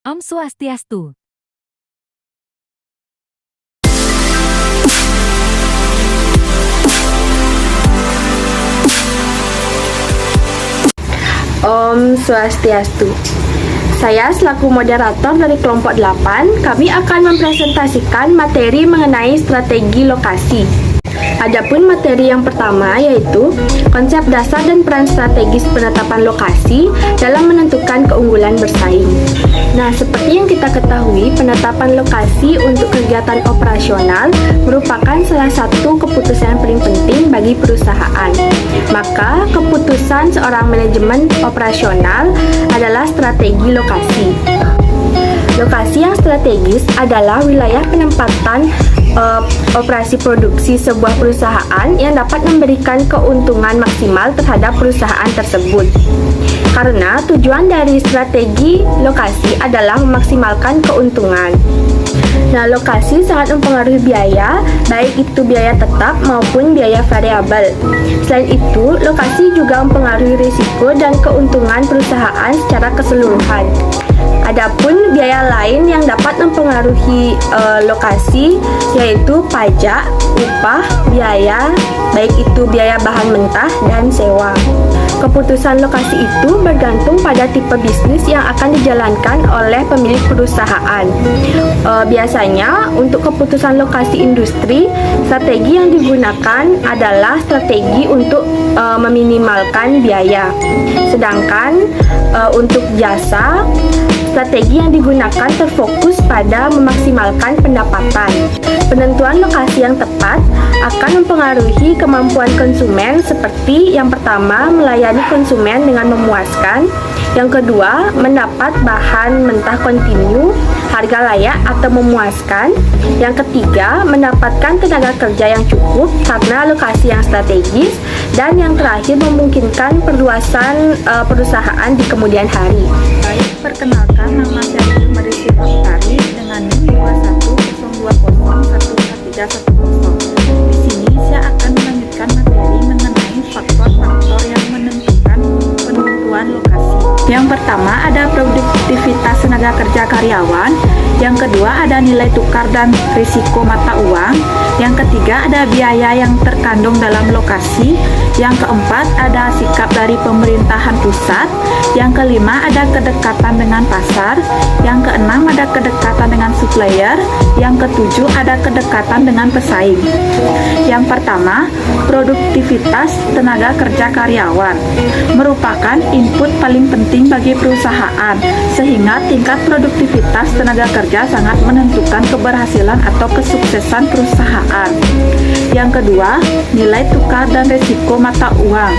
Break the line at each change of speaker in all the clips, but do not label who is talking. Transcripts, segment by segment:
Om Swastiastu.
Om Swastiastu. Saya selaku moderator dari kelompok 8, kami akan mempresentasikan materi mengenai strategi lokasi. Adapun materi yang pertama yaitu konsep dasar dan peran strategis penetapan lokasi dalam menentukan keunggulan bersaing. Nah, seperti yang kita ketahui, penetapan lokasi untuk kegiatan operasional merupakan salah satu keputusan yang paling penting bagi perusahaan. Maka, keputusan seorang manajemen operasional adalah strategi lokasi. Lokasi yang strategis adalah wilayah penempatan operasi produksi sebuah perusahaan yang dapat memberikan keuntungan maksimal terhadap perusahaan tersebut. Karena tujuan dari strategi lokasi adalah memaksimalkan keuntungan. Nah, lokasi sangat mempengaruhi biaya, baik itu biaya tetap maupun biaya variabel. Selain itu, lokasi juga mempengaruhi risiko dan keuntungan perusahaan secara keseluruhan. Adapun biaya lain yang dapat mempengaruhi lokasi yaitu pajak, upah, biaya, baik itu biaya bahan mentah dan sewa. Keputusan lokasi itu bergantung pada tipe bisnis yang akan dijalankan oleh pemilik perusahaan. Biasanya untuk keputusan lokasi industri, strategi yang digunakan adalah strategi untuk meminimalkan biaya. Sedangkan untuk jasa, strategi yang digunakan terfokus pada memaksimalkan pendapatan. Penentuan lokasi yang tepat akan mempengaruhi kemampuan konsumen seperti yang pertama, melayani konsumen dengan memuaskan. Yang kedua, mendapat bahan mentah kontinu, harga layak atau memuaskan. Yang ketiga, mendapatkan tenaga kerja yang cukup karena lokasi yang strategis. Dan yang terakhir, memungkinkan perluasan perusahaan di kemudian hari.
Baik, perkenalkan nama saya Marisi Utari dengan NIM 21020143110. Di sini saya akan melanjutkan materi mengenai faktor-faktor yang menentukan penentuan lokasi. Yang pertama ada produktivitas tenaga kerja karyawan, yang kedua ada nilai tukar dan risiko mata uang, yang ketiga ada biaya yang terkandung dalam lokasi, yang keempat ada sikap dari pemerintahan pusat, yang kelima ada kedekatan dengan pasar, yang keenam ada kedekatan dengan supplier, yang ketujuh ada kedekatan dengan pesaing. Yang pertama, produktivitas tenaga kerja karyawan merupakan input paling penting bagi perusahaan, sehingga tingkat produktivitas tenaga kerja sangat menentukan keberhasilan atau kesuksesan perusahaan. Yang kedua, nilai tukar dan risiko mata uang.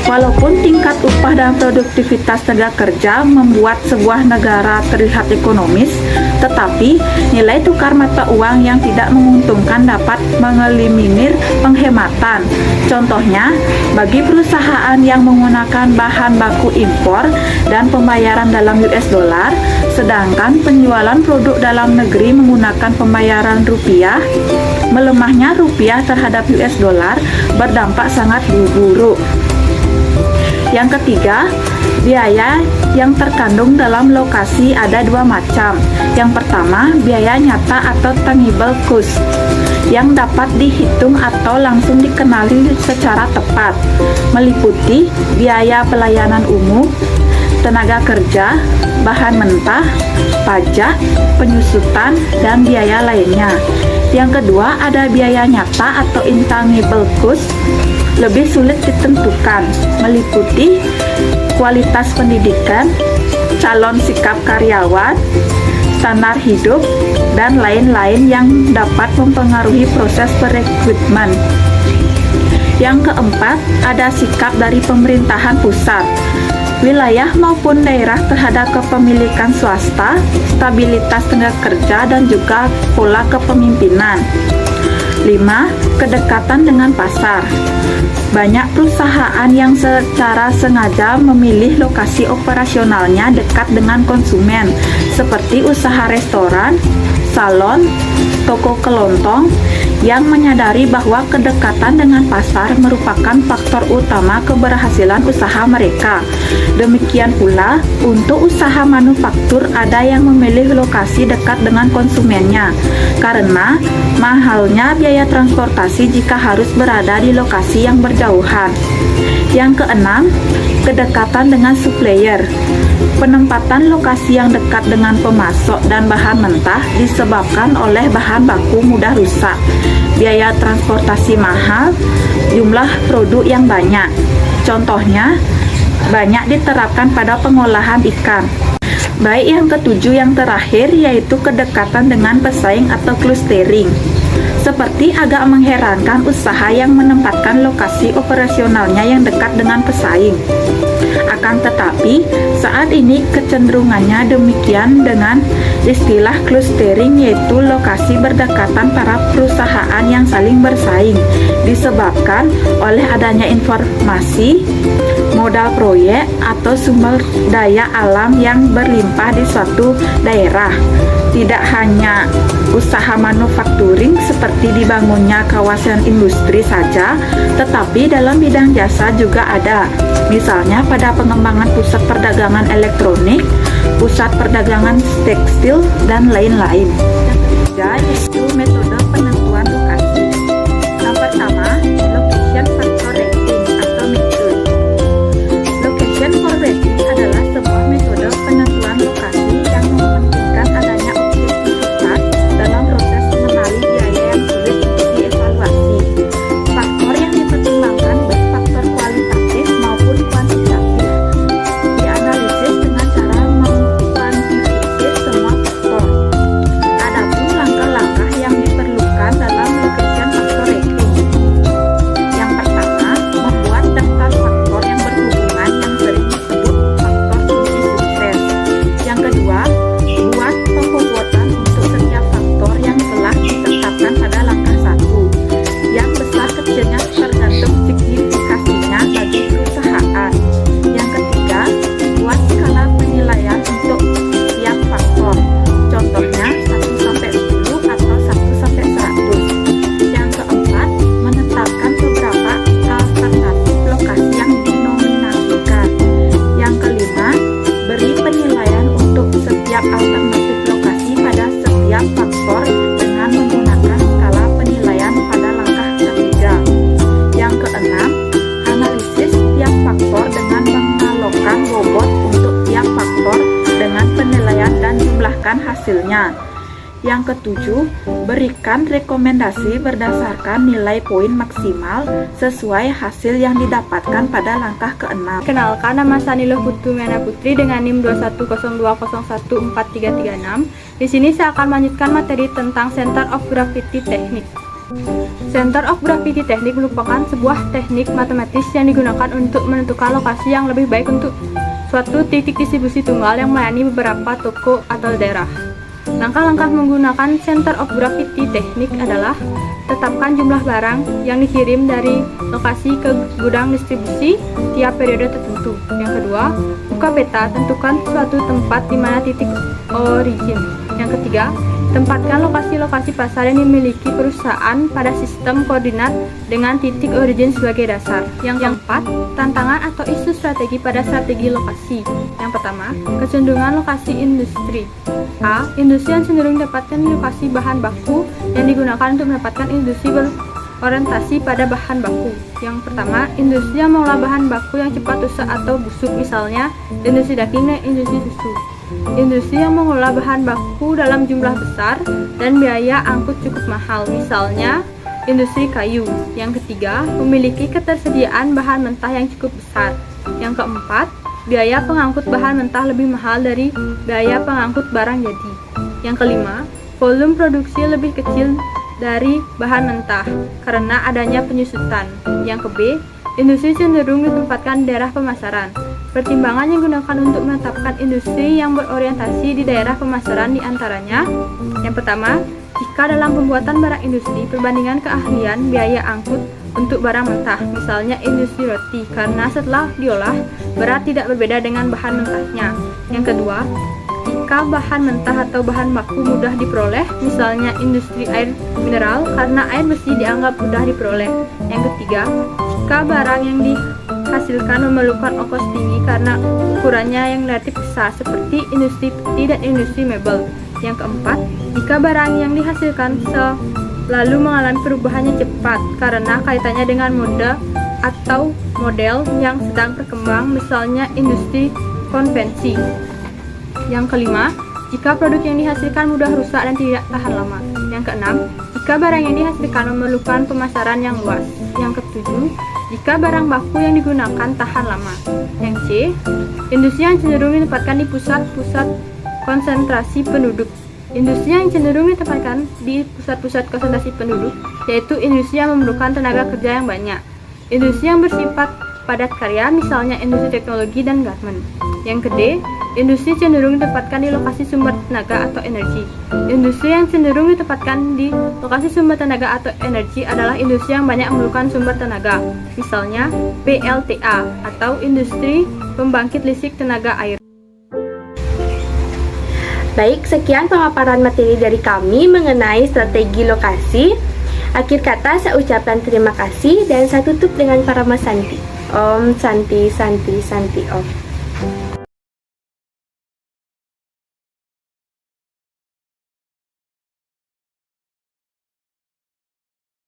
Walaupun tingkat upah dan produktivitas tenaga kerja membuat sebuah negara terlihat ekonomis, tetapi nilai tukar mata uang yang tidak menguntungkan dapat mengeliminir penghematan. Contohnya, bagi perusahaan yang menggunakan bahan baku impor dan pembayaran dalam US dollar, sedangkan penjualan produk dalam negeri menggunakan pembayaran rupiah, melemahnya rupiah terhadap US dollar berdampak sangat buruk. Yang ketiga, biaya yang terkandung dalam lokasi ada dua macam. Yang pertama, biaya nyata atau tangible cost yang dapat dihitung atau langsung dikenali secara tepat, meliputi biaya pelayanan umum, tenaga kerja, bahan mentah, pajak, penyusutan, dan biaya lainnya. Yang kedua, ada biaya nyata atau intangible cost, lebih sulit ditentukan, meliputi kualitas pendidikan, calon sikap karyawan, standar hidup, dan lain-lain yang dapat mempengaruhi proses perekrutmen. Yang keempat, ada sikap dari pemerintahan pusat, wilayah maupun daerah terhadap kepemilikan swasta, stabilitas tenaga kerja, dan juga pola kepemimpinan. 5. Kedekatan dengan pasar. Banyak perusahaan yang secara sengaja memilih lokasi operasionalnya dekat dengan konsumen, seperti usaha restoran, salon, toko kelontong, yang menyadari bahwa kedekatan dengan pasar merupakan faktor utama keberhasilan usaha mereka. Demikian pula, untuk usaha manufaktur ada yang memilih lokasi dekat dengan konsumennya, karena mahalnya biaya transportasi jika harus berada di lokasi yang berjauhan. Yang keenam, kedekatan dengan supplier. Penempatan lokasi yang dekat dengan pemasok dan bahan mentah disebabkan oleh bahan baku mudah rusak, biaya transportasi mahal, jumlah produk yang banyak. Contohnya, banyak diterapkan pada pengolahan ikan. Baik, yang ketujuh yang terakhir yaitu kedekatan dengan pesaing atau clustering. Seperti agak mengherankan usaha yang menempatkan lokasi operasionalnya yang dekat dengan pesaing. Akan tetapi, saat ini kecenderungannya demikian dengan istilah clustering, yaitu lokasi berdekatan para perusahaan yang saling bersaing, disebabkan oleh adanya informasi, modal proyek, atau sumber daya alam yang berlimpah di suatu daerah. Tidak hanya usaha manufakturing seperti dibangunnya kawasan industri saja, tetapi dalam bidang jasa juga ada. Misalnya pada pengembangan pusat perdagangan elektronik, pusat perdagangan tekstil, dan lain-lain. Yang ketiga yaitu metode penentuan lokasi. Yang pertama, location factor rating atau method. Location for rating adalah sebuah metode penentuan lokasi yang mementingkan adanya objektivitas dalam proses mengenali biaya yang sulit untuk dievaluasi. Faktor yang dipertimbangkan baik faktor kualitatif maupun kuantitatif. Dianalisis dengan cara mengkuantifikasi semua faktor. Adapun langkah-langkah yang diperlukan dalam location factor rating. Yang pertama, membuat daftar faktor yang berhubungan yang sering disebut faktor kunci sukses. Yang kedua, buat pembobotkan untuk setiap faktor yang telah ditetapkan pada langkah 1. Yang besar kecilnya tergantung signifikasinya bagi perusahaan. Yang ketiga, buat skala penilaian untuk setiap faktor. Contohnya 1-10 atau 1-100. Yang keempat, menetapkan beberapa alternatif lokasi yang dinominasikan. Yang kelima, beri penilaian untuk setiap alternatif lokasi pada setiap faktor dengan menggunakan skala penilaian pada langkah ketiga. Yang keenam, analisis tiap faktor dengan mengalokkan bobot untuk tiap faktor dengan penilaian dan jumlahkan hasilnya. Yang ketujuh, berikan rekomendasi berdasarkan nilai poin maksimal sesuai hasil yang didapatkan pada langkah keenam.
Kenalkan, nama Sanilo Putu Mena Putri dengan NIM 21020014336. Di sini saya akan melanjutkan materi tentang Center of Gravity Technique. Center of Gravity Technique merupakan sebuah teknik matematis yang digunakan untuk menentukan lokasi yang lebih baik untuk suatu titik distribusi tunggal yang melayani beberapa toko atau daerah. Langkah-langkah menggunakan Center of Gravity Technique adalah: tetapkan jumlah barang yang dikirim dari lokasi ke gudang distribusi tiap periode tertentu. Yang kedua, buka peta, tentukan suatu tempat di mana titik origin. Yang ketiga, tempatkan lokasi-lokasi pasar yang dimiliki perusahaan pada sistem koordinat dengan titik origin sebagai dasar. Yang keempat, tantangan atau isu strategi pada strategi lokasi. Yang pertama, kecenderungan lokasi industri. A. Industri yang cenderung mendapatkan lokasi bahan baku yang digunakan untuk mendapatkan industri berorientasi pada bahan baku. Yang pertama, industri yang mengolah bahan baku yang cepat rusak atau busuk, misalnya industri daging dan industri susu. Industri yang mengolah bahan baku dalam jumlah besar dan biaya angkut cukup mahal, misalnya industri kayu. Yang ketiga, memiliki ketersediaan bahan mentah yang cukup besar. Yang keempat, biaya pengangkut bahan mentah lebih mahal dari biaya pengangkut barang jadi. Yang kelima, volume produksi lebih kecil dari bahan mentah karena adanya penyusutan. Yang ke B, industri cenderung ditempatkan di daerah pemasaran. Pertimbangan yang digunakan untuk menetapkan industri yang berorientasi di daerah pemasaran diantaranya: yang pertama, jika dalam pembuatan barang industri, perbandingan keahlian biaya angkut untuk barang mentah, misalnya industri roti, karena setelah diolah, berat tidak berbeda dengan bahan mentahnya. Yang kedua,
Mereka bahan mentah atau bahan baku mudah diperoleh, misalnya industri air mineral, karena air bersih dianggap mudah diperoleh. Yang ketiga, jika barang yang dihasilkan memerlukan ongkos tinggi karena ukurannya yang relatif besar, seperti industri peti dan industri mebel. Yang keempat, jika barang yang dihasilkan selalu mengalami perubahannya cepat karena kaitannya dengan mode atau model yang sedang berkembang, misalnya industri konvensi. Yang kelima, jika produk yang dihasilkan mudah rusak dan tidak tahan lama. Yang keenam, jika barang yang dihasilkan memerlukan pemasaran yang luas. Yang ketujuh, jika barang baku yang digunakan tahan lama. Yang C, industri yang cenderung ditempatkan di pusat-pusat konsentrasi penduduk. Industri yang cenderung ditempatkan di pusat-pusat konsentrasi penduduk, yaitu industri yang memerlukan tenaga kerja yang banyak. Industri yang bersifat padat karya, misalnya industri teknologi dan garmen. Yang ke-D, industri cenderung ditempatkan di lokasi sumber tenaga atau energi. Industri yang cenderung ditempatkan di lokasi sumber tenaga atau energi adalah industri yang banyak memerlukan sumber tenaga, misalnya PLTA atau industri pembangkit listrik tenaga air.
Baik, sekian pemaparan materi dari kami mengenai strategi lokasi. Akhir kata saya ucapkan terima kasih dan saya tutup dengan para Santi. Om Santi Santi Santi Om.